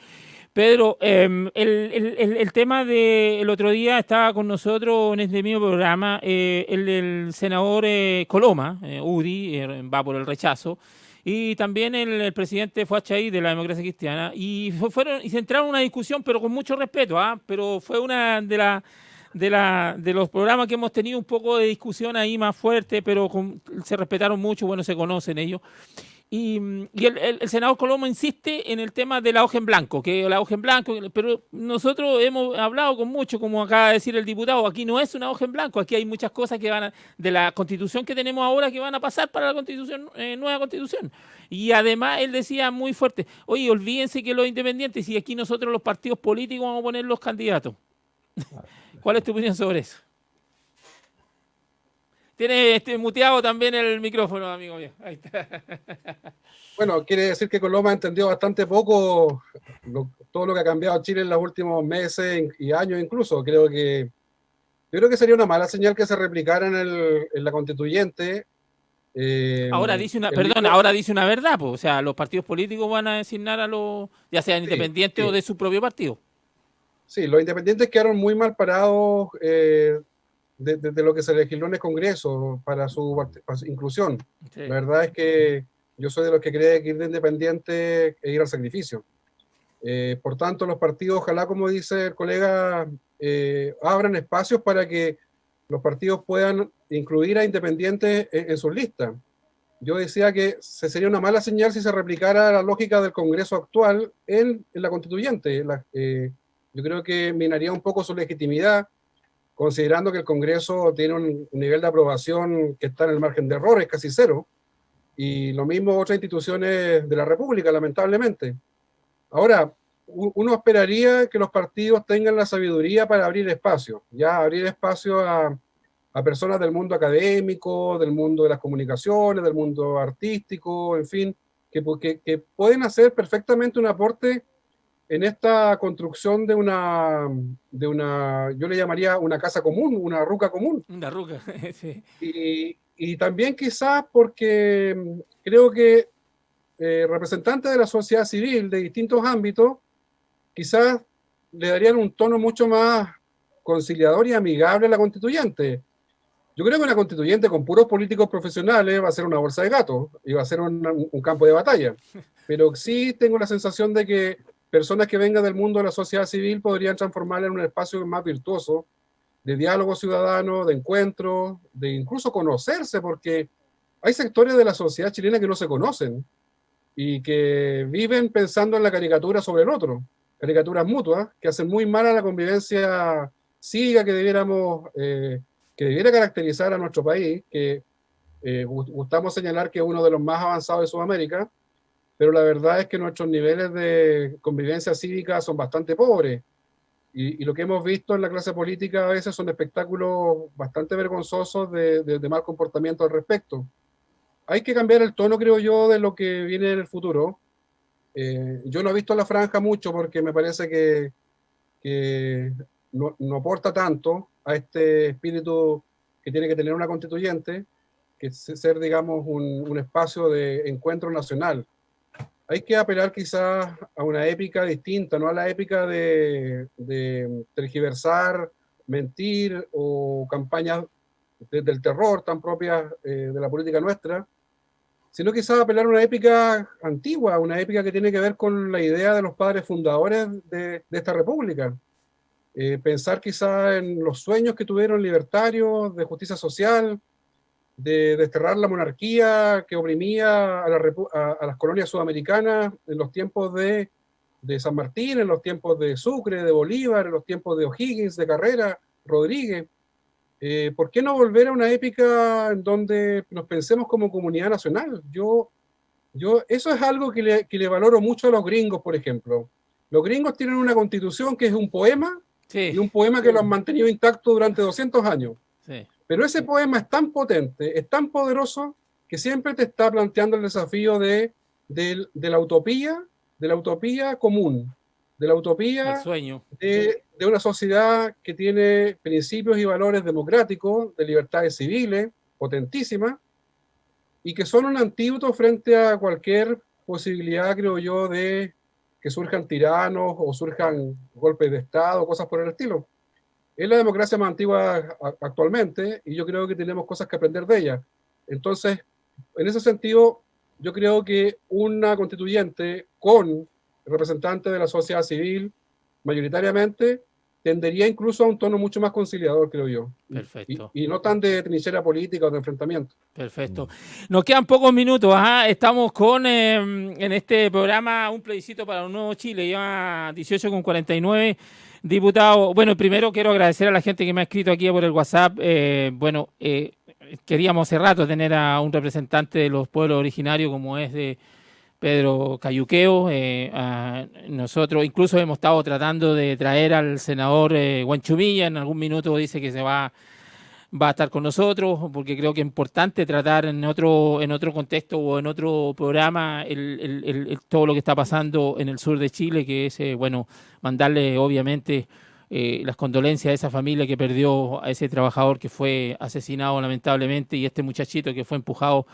Pedro, el tema del otro día estaba con nosotros en este mismo programa el senador Coloma, UDI, va por el rechazo, y también el presidente Fuachai de la Democracia Cristiana, y se entraron en una discusión, pero con mucho respeto, pero fue una de los programas que hemos tenido un poco de discusión ahí más fuerte, pero se respetaron mucho, bueno, se conocen ellos. Y el senador Coloma insiste en el tema de la hoja en blanco, pero nosotros hemos hablado con mucho, como acaba de decir el diputado, aquí no es una hoja en blanco, aquí hay muchas cosas que de la constitución que tenemos ahora que van a pasar para la constitución, nueva constitución. Y además él decía muy fuerte, oye, olvídense que los independientes, y aquí nosotros los partidos políticos vamos a poner los candidatos. ¿Cuál es tu opinión sobre eso? Tiene muteado también el micrófono, amigo mío. Ahí está. Bueno, quiere decir que Coloma entendió bastante poco todo lo que ha cambiado Chile en los últimos meses y años incluso. Yo creo que sería una mala señal que se replicara en la constituyente. Ahora dice una verdad, pues. O sea, los partidos políticos van a designar a los, ya sean independientes o de su propio partido. Sí, los independientes quedaron muy mal parados de lo que se legisló en el Congreso para su inclusión. Sí. La verdad es que yo soy de los que cree que ir de independiente es ir al sacrificio. Por tanto, los partidos, ojalá, como dice el colega, abran espacios para que los partidos puedan incluir a independientes en sus listas. Yo decía que sería una mala señal si se replicara la lógica del Congreso actual en la constituyente. Yo creo que minaría un poco su legitimidad, considerando que el Congreso tiene un nivel de aprobación que está en el margen de error, es casi cero, y lo mismo otras instituciones de la República, lamentablemente. Ahora, uno esperaría que los partidos tengan la sabiduría para abrir espacio a a personas del mundo académico, del mundo de las comunicaciones, del mundo artístico, en fin, que pueden hacer perfectamente un aporte en esta construcción de una, yo le llamaría una casa común, una ruca común. Una ruca, sí. Y también quizás porque creo que representantes de la sociedad civil de distintos ámbitos quizás le darían un tono mucho más conciliador y amigable a la constituyente. Yo creo que una constituyente con puros políticos profesionales va a ser una bolsa de gatos y va a ser un campo de batalla. Pero sí tengo la sensación de que personas que vengan del mundo de la sociedad civil podrían transformarla en un espacio más virtuoso, de diálogo ciudadano, de encuentro, de incluso conocerse, porque hay sectores de la sociedad chilena que no se conocen y que viven pensando en la caricatura sobre el otro, caricaturas mutuas que hacen muy mal a la convivencia cívica que debiera caracterizar a nuestro país, que gustamos señalar que es uno de los más avanzados de Sudamérica, pero la verdad es que nuestros niveles de convivencia cívica son bastante pobres. Y lo que hemos visto en la clase política a veces son espectáculos bastante vergonzosos de mal comportamiento al respecto. Hay que cambiar el tono, creo yo, de lo que viene en el futuro. Yo no he visto la franja mucho porque me parece que no aporta tanto a este espíritu que tiene que tener una constituyente, que es ser, digamos, un espacio de encuentro nacional. Hay que apelar quizás a una épica distinta, no a la épica de tergiversar, mentir o campañas del terror tan propias de la política nuestra, sino quizás apelar a una épica antigua, una épica que tiene que ver con la idea de los padres fundadores de esta república. Pensar quizás en los sueños que tuvieron libertarios de justicia social, de desterrar la monarquía que oprimía a las colonias sudamericanas en los tiempos de San Martín, en los tiempos de Sucre, de Bolívar, en los tiempos de O'Higgins, de Carrera, Rodríguez. ¿Por qué no volver a una épica en donde nos pensemos como comunidad nacional? Eso es algo que le valoro mucho a los gringos, por ejemplo. Los gringos tienen una constitución que es un poema, Sí. y un poema que lo han mantenido intacto durante 200 años. Sí. Pero ese poema es tan potente, es tan poderoso, que siempre te está planteando el desafío de la utopía común, de la El utopía sueño. de una sociedad que tiene principios y valores democráticos, de libertades civiles, potentísimas, y que son un antídoto frente a cualquier posibilidad, creo yo, de que surjan tiranos o surjan golpes de Estado, cosas por el estilo. Es la democracia más antigua actualmente y yo creo que tenemos cosas que aprender de ella. Entonces, en ese sentido, yo creo que una constituyente con representantes de la sociedad civil, mayoritariamente, tendería incluso a un tono mucho más conciliador, creo yo. Perfecto. Y no tan de trinchera política o de enfrentamiento. Perfecto. Nos quedan pocos minutos. Estamos con en este programa un plebiscito para un nuevo Chile. Ya 18:49. Diputado, bueno, primero quiero agradecer a la gente que me ha escrito aquí por el WhatsApp. Queríamos hace rato tener a un representante de los pueblos originarios como es de Pedro Cayuqueo. Nosotros incluso hemos estado tratando de traer al senador Huanchumilla. En algún minuto dice que va a estar con nosotros, porque creo que es importante tratar en otro contexto o en otro programa todo lo que está pasando en el sur de Chile, que es, mandarle obviamente las condolencias a esa familia que perdió a ese trabajador que fue asesinado lamentablemente y este muchachito que fue empujado,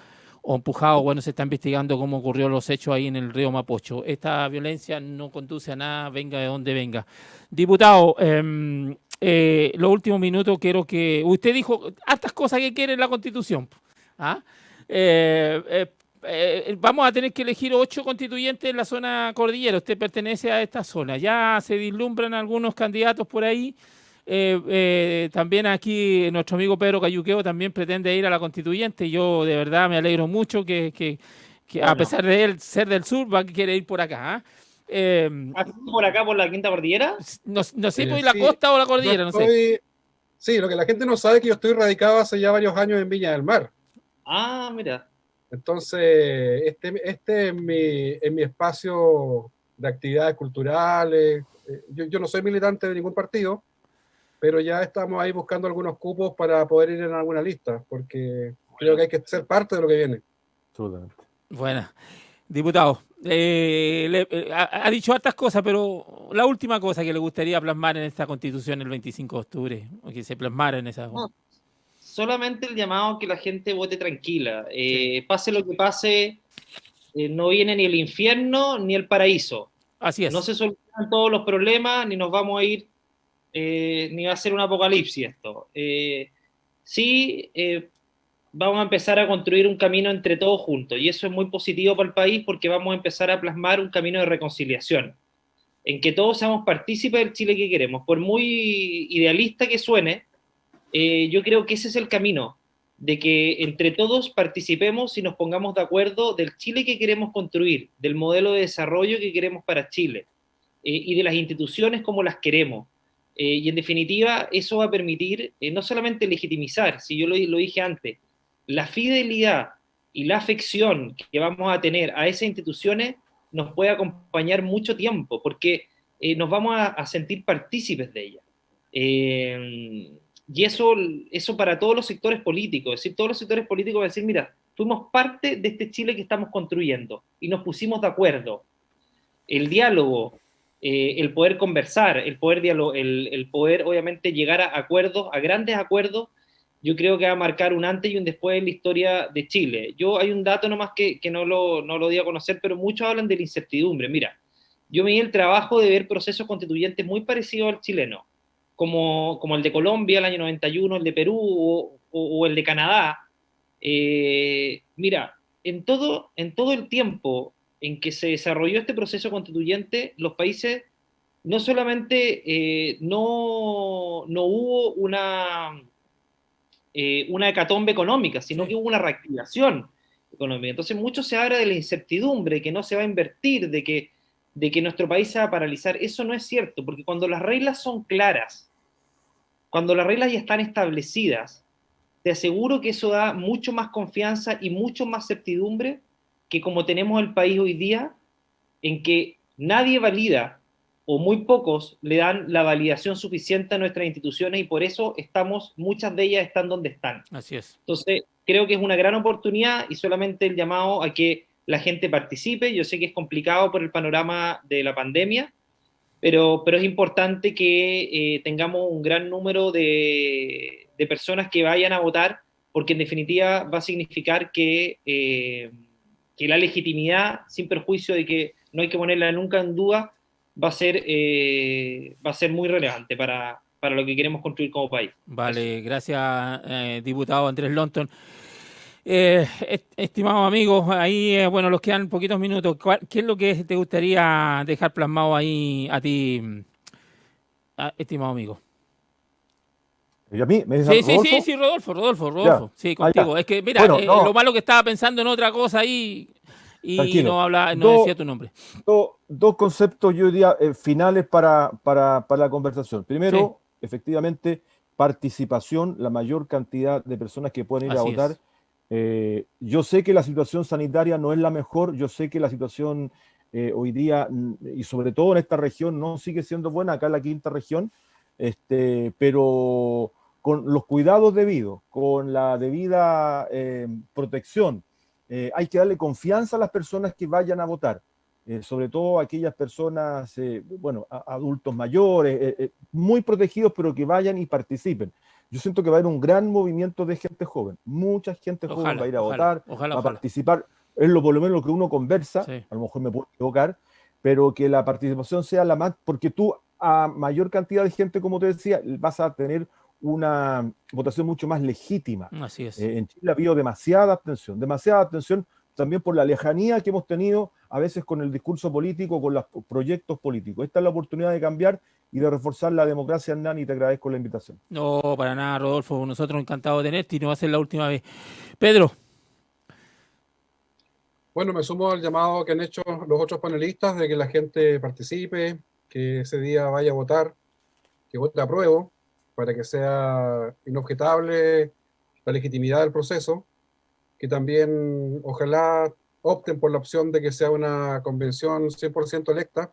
se está investigando cómo ocurrió los hechos ahí en el río Mapocho. Esta violencia no conduce a nada, venga de donde venga. Diputado, los últimos minutos quiero que... Usted dijo hartas cosas que quiere en la Constitución. Vamos a tener que elegir 8 constituyentes en la zona cordillera. Usted pertenece a esta zona. Ya se vislumbran algunos candidatos por ahí. También aquí nuestro amigo Pedro Cayuqueo también pretende ir a la constituyente. Yo de verdad me alegro mucho que bueno, a pesar de él ser del sur, quiere ir por acá. ¿Por acá, por la Quinta Cordillera? No sé, ¿por la costa o la cordillera? No sé. Sí, lo que la gente no sabe es que yo estoy radicado hace ya varios años en Viña del Mar. Ah, mira. Entonces, este es mi espacio de actividades culturales. Yo no soy militante de ningún partido, pero ya estamos ahí buscando algunos cupos para poder ir en alguna lista, porque creo que hay que ser parte de lo que viene. Absolutamente. Bueno, diputado, ha dicho hartas cosas, pero la última cosa que le gustaría plasmar en esta constitución el 25 de octubre, o que se plasmara en esa... No, solamente el llamado a que la gente vote tranquila. Sí. Pase lo que pase, no viene ni el infierno ni el paraíso. Así No es. se solucionan todos los problemas, ni nos vamos a ir, ni va a ser un apocalipsis esto. Sí, vamos a empezar a construir un camino entre todos juntos, y eso es muy positivo para el país porque vamos a empezar a plasmar un camino de reconciliación, en que todos seamos partícipes del Chile que queremos. Por muy idealista que suene, yo creo que ese es el camino, de que entre todos participemos y nos pongamos de acuerdo del Chile que queremos construir, del modelo de desarrollo que queremos para Chile, y de las instituciones como las queremos. Y en definitiva, eso va a permitir no solamente legitimizar, si yo lo dije antes, la fidelidad y la afección que vamos a tener a esas instituciones nos puede acompañar mucho tiempo, porque nos vamos a sentir partícipes de ellas. Y eso para todos los sectores políticos, es decir, todos los sectores políticos van a decir, mira, fuimos parte de este Chile que estamos construyendo y nos pusimos de acuerdo. El diálogo, el poder conversar, el poder obviamente llegar a acuerdos, a grandes acuerdos, yo creo que va a marcar un antes y un después en la historia de Chile. Hay un dato nomás que no lo di a conocer, pero muchos hablan de la incertidumbre. Mira, yo me di el trabajo de ver procesos constituyentes muy parecidos al chileno, como el de Colombia el año 91, el de Perú o el de Canadá. Mira, en todo el tiempo en que se desarrolló este proceso constituyente, los países no solamente no hubo una hecatombe económica, sino que hubo una reactivación económica. Entonces mucho se habla de la incertidumbre, que no se va a invertir, de que nuestro país se va a paralizar. Eso no es cierto, porque cuando las reglas son claras, cuando las reglas ya están establecidas, te aseguro que eso da mucho más confianza y mucho más certidumbre que como tenemos el país hoy día, en que nadie valida o muy pocos le dan la validación suficiente a nuestras instituciones, y por eso muchas de ellas están donde están. Así es. Entonces, creo que es una gran oportunidad y solamente el llamado a que la gente participe. Yo sé que es complicado por el panorama de la pandemia, pero es importante que tengamos un gran número de personas que vayan a votar, porque en definitiva va a significar que la legitimidad, sin perjuicio de que no hay que ponerla nunca en duda, va a ser muy relevante para lo que queremos construir como país. Vale, gracias, diputado Andrés Longton. Estimados amigos, ahí, bueno, nos quedan poquitos minutos. ¿Qué es lo que te gustaría dejar plasmado ahí a ti, estimado amigo? ¿Y a mí? ¿Me dice Sí, Rodolfo? Rodolfo. Sí, contigo. Es que, mira, Bueno, no. lo malo que estaba pensando en otra cosa ahí y Tranquilo. no decía tu nombre. Dos conceptos, yo diría, finales para la conversación. Primero, efectivamente, participación, la mayor cantidad de personas que pueden ir a Así votar. es. Yo sé que la situación sanitaria no es la mejor, yo sé que la situación hoy día, y sobre todo en esta región, no sigue siendo buena, acá en la quinta región, pero con los cuidados debidos, con la debida protección, hay que darle confianza a las personas que vayan a votar, sobre todo aquellas personas, adultos mayores, muy protegidos, pero que vayan y participen. Yo siento que va a haber un gran movimiento de gente joven, mucha gente joven va a ir a votar, va a participar, es por lo menos lo que uno conversa, a lo mejor me puedo equivocar, pero que la participación sea la más, porque tú a mayor cantidad de gente, como te decía, vas a tener una votación mucho más legítima. Así es. En Chile ha habido demasiada abstención también por la lejanía que hemos tenido a veces con el discurso político, con los proyectos políticos. Esta es la oportunidad de cambiar y de reforzar la democracia, Hernán, y te agradezco la invitación. No, para nada, Rodolfo, nosotros encantados de tenerte y no va a ser la última vez. Pedro. Bueno, me sumo al llamado que han hecho los otros panelistas de que la gente participe, que ese día vaya a votar, que vote a prueba, para que sea inobjetable la legitimidad del proceso, que también ojalá opten por la opción de que sea una convención 100% electa,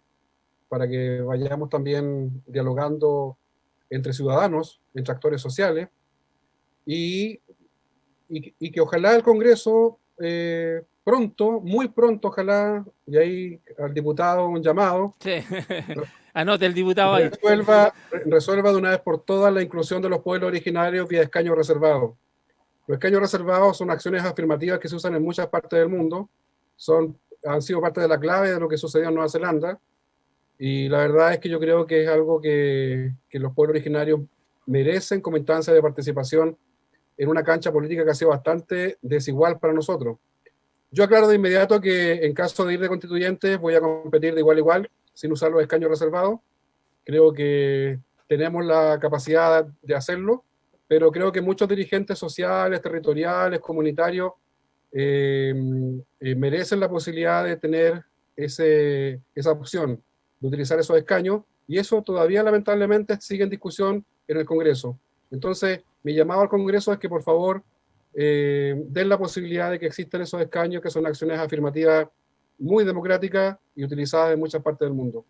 para que vayamos también dialogando entre ciudadanos, entre actores sociales, y que ojalá el Congreso pronto, muy pronto, ojalá, y ahí al diputado un llamado, Sí. Anote el diputado ahí. resuelva de una vez por todas la inclusión de los pueblos originarios vía escaño reservado. Los escaños reservados son acciones afirmativas que se usan en muchas partes del mundo, han sido parte de la clave de lo que sucedió en Nueva Zelanda, y la verdad es que yo creo que es algo que los pueblos originarios merecen como instancia de participación en una cancha política que ha sido bastante desigual para nosotros. Yo aclaro de inmediato que en caso de ir de constituyente voy a competir de igual a igual, sin usar los escaños reservados. Creo que tenemos la capacidad de hacerlo, pero creo que muchos dirigentes sociales, territoriales, comunitarios, merecen la posibilidad de tener esa opción de utilizar esos escaños, y eso todavía lamentablemente sigue en discusión en el Congreso. Entonces, mi llamado al Congreso es que por favor den la posibilidad de que existan esos escaños, que son acciones afirmativas muy democráticas y utilizadas en muchas partes del mundo.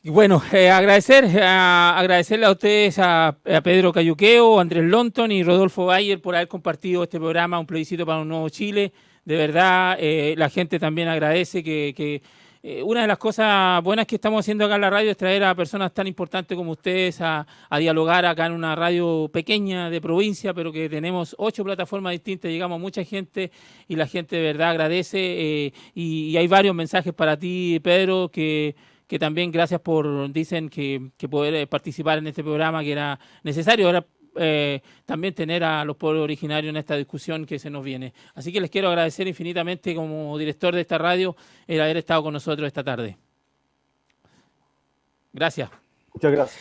Y bueno, agradecerle a ustedes, a Pedro Cayuqueo, Andrés Lonton y Rodolfo Bayer por haber compartido este programa, Un plebiscito para un nuevo Chile. De verdad, la gente también agradece que una de las cosas buenas que estamos haciendo acá en la radio es traer a personas tan importantes como ustedes a dialogar acá en una radio pequeña de provincia, pero que tenemos 8 plataformas distintas, llegamos a mucha gente y la gente de verdad agradece. Y hay varios mensajes para ti, Pedro, que también gracias dicen que poder participar en este programa, que era necesario. Ahora también tener a los pueblos originarios en esta discusión que se nos viene. Así que les quiero agradecer infinitamente como director de esta radio el haber estado con nosotros esta tarde. Gracias.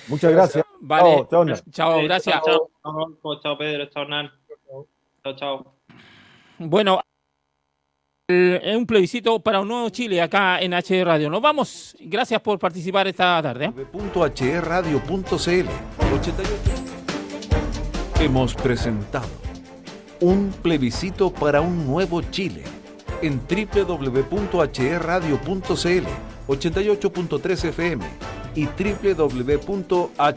Muchas gracias. Vale. Chao, Gracias. Chao, Pedro. Chao, Hernán. Chao. Bueno, es un plebiscito para un nuevo Chile acá en HD Radio. Nos vamos. Gracias por participar esta tarde. .hrradio.cl Hemos presentado Un plebiscito para un nuevo Chile en www.hrradio.cl 88.3 FM y www.hr